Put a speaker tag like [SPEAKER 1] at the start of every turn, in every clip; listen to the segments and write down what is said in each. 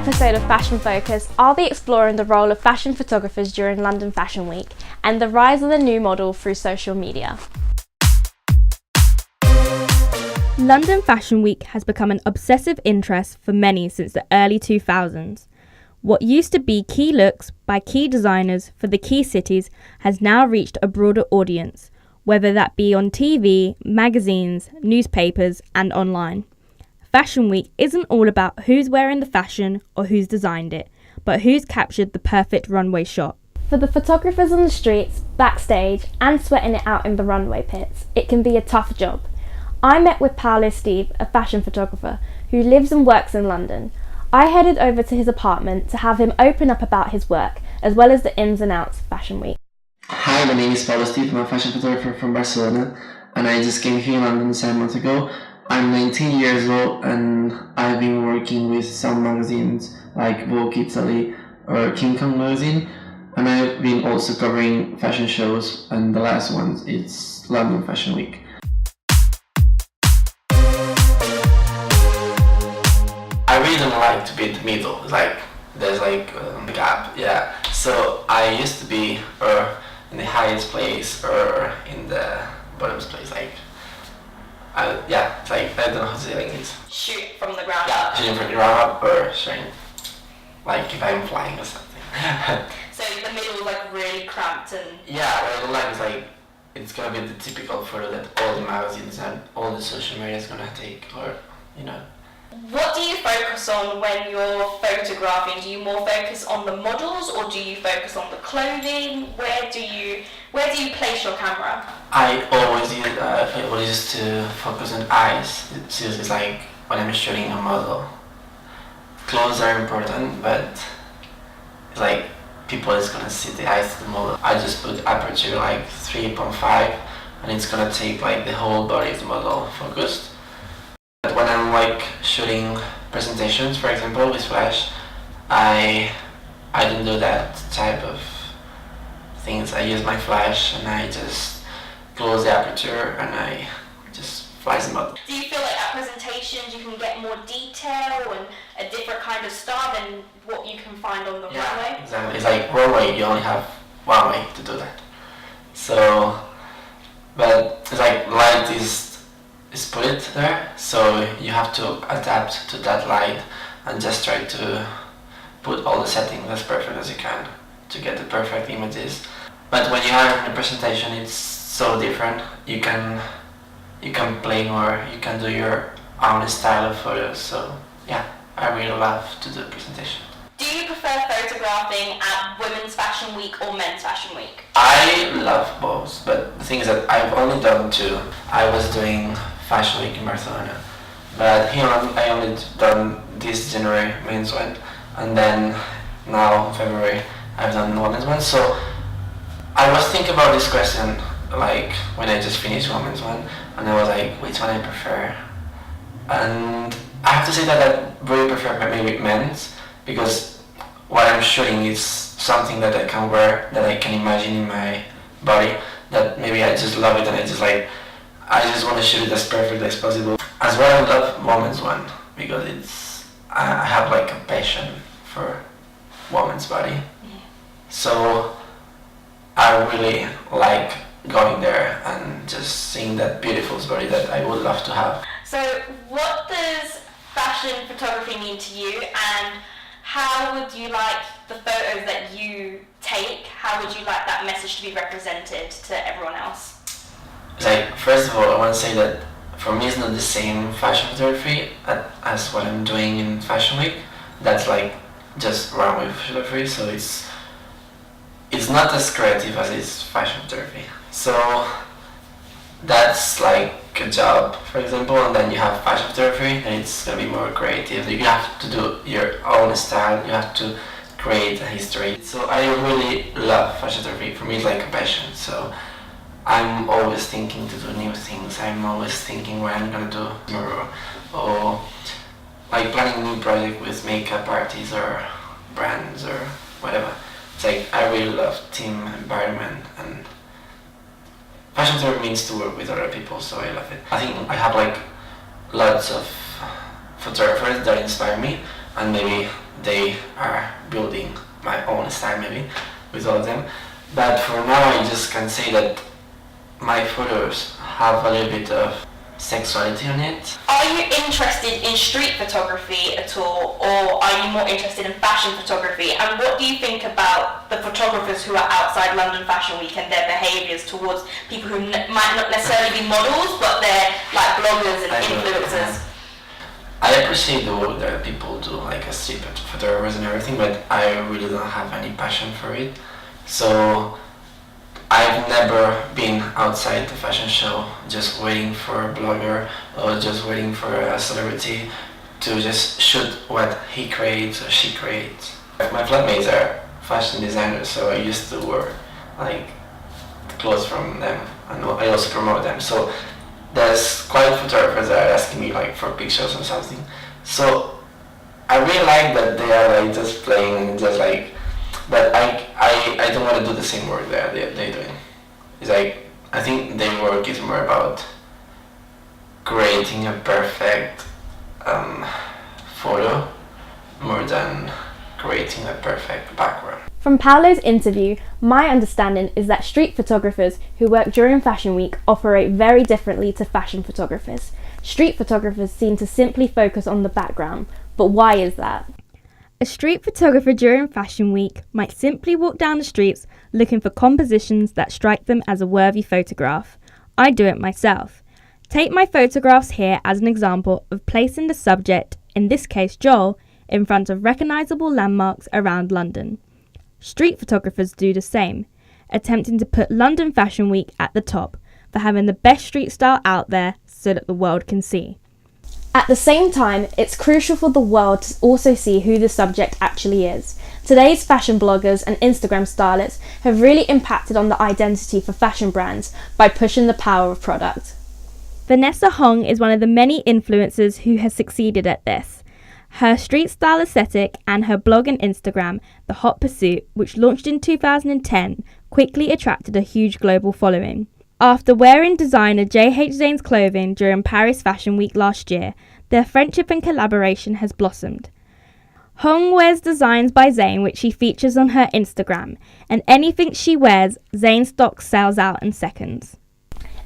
[SPEAKER 1] episode of Fashion Focus, I'll be exploring the role of fashion photographers during London Fashion Week and the rise of the new model through social media. London Fashion Week has become an obsessive interest for many since the early 2000s. What used to be key looks by key designers for the key cities has now reached a broader audience, whether that be on TV, magazines, newspapers, and online. Fashion Week isn't all about who's wearing the fashion or who's designed it, but who's captured the perfect runway shot. For the photographers on the streets, backstage, and sweating it out in the runway pits, it can be a tough job. I met with Paolo Steve, a fashion photographer who lives and works in London. I headed over to his apartment to have him open up about his work, as well as the ins and outs of Fashion Week.
[SPEAKER 2] Hi, my name is Paolo Steve. I'm a fashion photographer from Barcelona, and I just came here in London 7 months ago. I'm 19 years old, and I've been working with some magazines like Vogue Italy or King Kong magazine, and I've been also covering fashion shows, and the last one is London Fashion Week. I really don't like to be in the middle. There's a gap, yeah. So I used to be in the highest place or in the bottomest place, I don't know how to say it.
[SPEAKER 3] Shoot from the ground
[SPEAKER 2] Yeah,
[SPEAKER 3] up.
[SPEAKER 2] shooting from the ground up or shooting, if I'm flying or something.
[SPEAKER 3] So the middle is really cramped and...
[SPEAKER 2] Yeah, what I don't like is it's gonna be the typical photo that all the magazines and all the social media is gonna take, or,
[SPEAKER 3] What do you focus on when you're photographing? Do you more focus on the models or do you focus on the clothing? Where do you place your camera?
[SPEAKER 2] I always used to focus on eyes. It's when I'm shooting a model. Clothes are important, but it's people is gonna see the eyes of the model. I just put aperture 3.5, and it's gonna take the whole body of the model focused. But when I'm shooting presentations, for example, with flash, I don't do that type of things. I use my flash and I just close the aperture and I just fly the model.
[SPEAKER 3] Do you feel like at presentations you can get more detail and a different kind of style than what you can find on the runway?
[SPEAKER 2] Exactly. It's runway, you only have one way to do that. So, but it's light is put it there, so you have to adapt to that light and just try to put all the settings as perfect as you can to get the perfect images. But when you have a presentation, it's so different. You can play more, you can do your own style of photos. So yeah, I really love to do presentation.
[SPEAKER 3] Do you prefer photographing at Women's Fashion Week or Men's Fashion Week?
[SPEAKER 2] I love both, but the thing is that I've only done two. I was doing Fashion Week in Barcelona, but here I only done this January men's one, and then now in February I've done women's one. So I was thinking about this question when I just finished women's one, and I was which one I prefer, and I have to say that I really prefer maybe men's, because what I'm shooting is something that I can wear, that I can imagine in my body, that maybe I just love it and I just want to shoot it as perfect as possible. As well, I love women's one because I have a passion for women's body.
[SPEAKER 3] Yeah.
[SPEAKER 2] So I really like going there and just seeing that beautiful body that I would love to have.
[SPEAKER 3] So what does fashion photography mean to you, and how would you like the photos that you take, how would you like that message to be represented to everyone else?
[SPEAKER 2] First of all, I want to say that for me it's not the same fashion photography as what I'm doing in Fashion Week. That's just runway photography, so it's not as creative as it's fashion photography. So that's a job, for example, and then you have fashion photography, and it's gonna be more creative. You have to do your own style, you have to create a history. So I really love fashion photography. For me it's a passion, so I'm always thinking to do new things. I'm always thinking what I'm gonna do tomorrow, or planning a new project with makeup artists or brands or whatever. It's I really love team environment, and fashion photography means to work with other people, so I love it. I think I have lots of photographers that inspire me, and maybe they are building my own style maybe with all of them. But for now I just can say that my photos have a little bit of sexuality on it.
[SPEAKER 3] Are you interested in street photography at all, or are you more interested in fashion photography? And what do you think about the photographers who are outside London Fashion Week and their behaviours towards people who might not necessarily be models, but they're like bloggers and influencers?
[SPEAKER 2] I appreciate the work that people do, like a street photographers and everything, but I really don't have any passion for it. So I've never been outside the fashion show just waiting for a blogger or just waiting for a celebrity to just shoot what he creates or she creates. My flatmates are fashion designers, so I used to wear like clothes from them, and I also promote them. So there's quite photographers that are asking me like for pictures or something. So I really like that they are like just playing and just like, but I don't want to do the same work that they're doing. It's like, I think their work is more about creating a perfect photo more than creating a perfect background.
[SPEAKER 1] From Paolo's interview, my understanding is that street photographers who work during Fashion Week operate very differently to fashion photographers. Street photographers seem to simply focus on the background, but why is that? A street photographer during Fashion Week might simply walk down the streets looking for compositions that strike them as a worthy photograph. I do it myself. Take my photographs here as an example of placing the subject, in this case Joel, in front of recognisable landmarks around London. Street photographers do the same, attempting to put London Fashion Week at the top for having the best street style out there so that the world can see. At the same time, it's crucial for the world to also see who the subject actually is. Today's fashion bloggers and Instagram stylists have really impacted on the identity for fashion brands by pushing the power of product. Vanessa Hong is one of the many influencers who has succeeded at this. Her street style aesthetic and her blog and Instagram, The Hot Pursuit, which launched in 2010, quickly attracted a huge global following. After wearing designer J.H. Zane's clothing during Paris Fashion Week last year, their friendship and collaboration has blossomed. Hong wears designs by Zane which she features on her Instagram, and anything she wears, Zane stock sells out in seconds.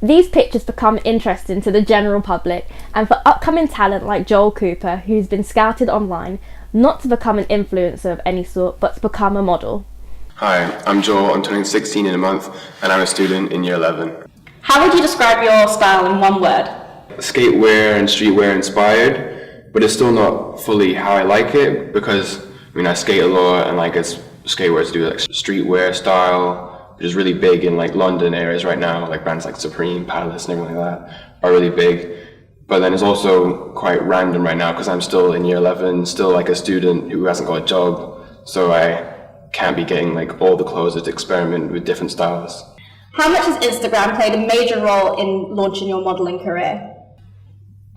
[SPEAKER 1] These pictures become interesting to the general public and for upcoming talent like Joel Cooper, who's been scouted online, not to become an influencer of any sort, but to become a model.
[SPEAKER 4] Hi, I'm Joel, I'm turning 16 in a month, and I'm a student in year 11.
[SPEAKER 3] How would you describe your style in one word?
[SPEAKER 4] Skatewear and streetwear inspired, but it's still not fully how I like it, because I skate a lot, and it's skatewear to do streetwear style, which is really big in London areas right now, brands like Supreme, Palace and everything like that are really big. But then it's also quite random right now because I'm still in year 11, still a student who hasn't got a job, so I can't be getting all the clothes to experiment with different styles.
[SPEAKER 3] How much has Instagram played a major role in launching your modelling career?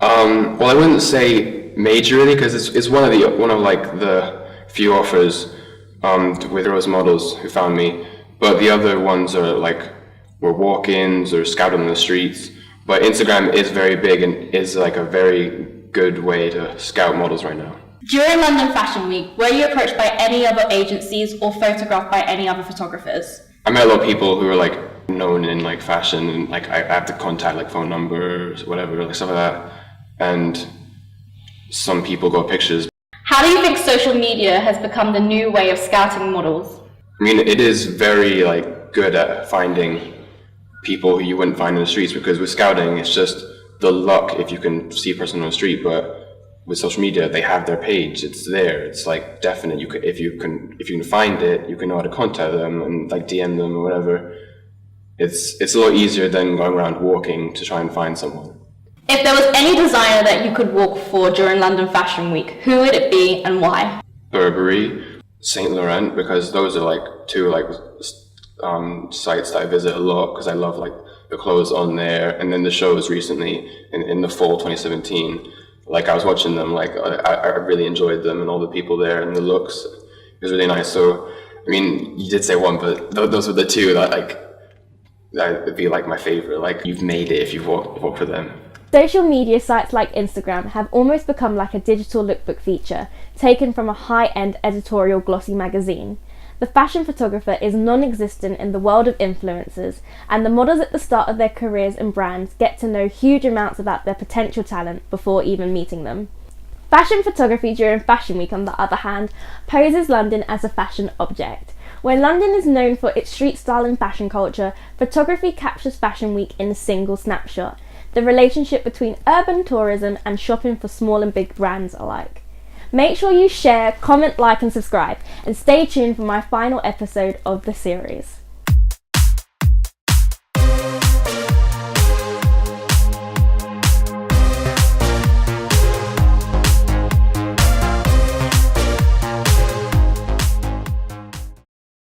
[SPEAKER 4] Well, I wouldn't say majorly because it's one of the few offers with Rose Models who found me, but the other ones are were walk-ins or scouting on the streets. But Instagram is very big and is a very good way to scout models right now.
[SPEAKER 3] During London Fashion Week, were you approached by any other agencies or photographed by any other photographers?
[SPEAKER 4] I met a lot of people who were known in fashion, and I have to contact phone numbers, whatever, stuff like that. And some people got pictures.
[SPEAKER 3] How do you think social media has become the new way of scouting models?
[SPEAKER 4] It is very good at finding people who you wouldn't find in the streets, because with scouting it's just the luck if you can see a person on the street, but with social media they have their page, it's there, it's definite. You could, if you can find it, you can know how to contact them and DM them or whatever. It's a lot easier than going around walking to try and find someone.
[SPEAKER 3] If there was any designer that you could walk for during London Fashion Week, who would it be and why?
[SPEAKER 4] Burberry, Saint Laurent, because those are two sites that I visit a lot because I love the clothes on there. And then the shows recently in the fall 2017, I was watching them, I really enjoyed them and all the people there and the looks. It was really nice. So you did say one, but those were the two that that would be my favorite. You've made it if you've walked for them.
[SPEAKER 1] Social media sites like Instagram have almost become like a digital lookbook feature, taken from a high-end editorial glossy magazine. The fashion photographer is non-existent in the world of influencers, and the models at the start of their careers and brands get to know huge amounts about their potential talent before even meeting them. Fashion photography during Fashion Week, on the other hand, poses London as a fashion object. Where London is known for its street style and fashion culture, photography captures Fashion Week in a single snapshot, the relationship between urban tourism and shopping for small and big brands alike. Make sure you share, comment, like and subscribe, and stay tuned for my final episode of the series.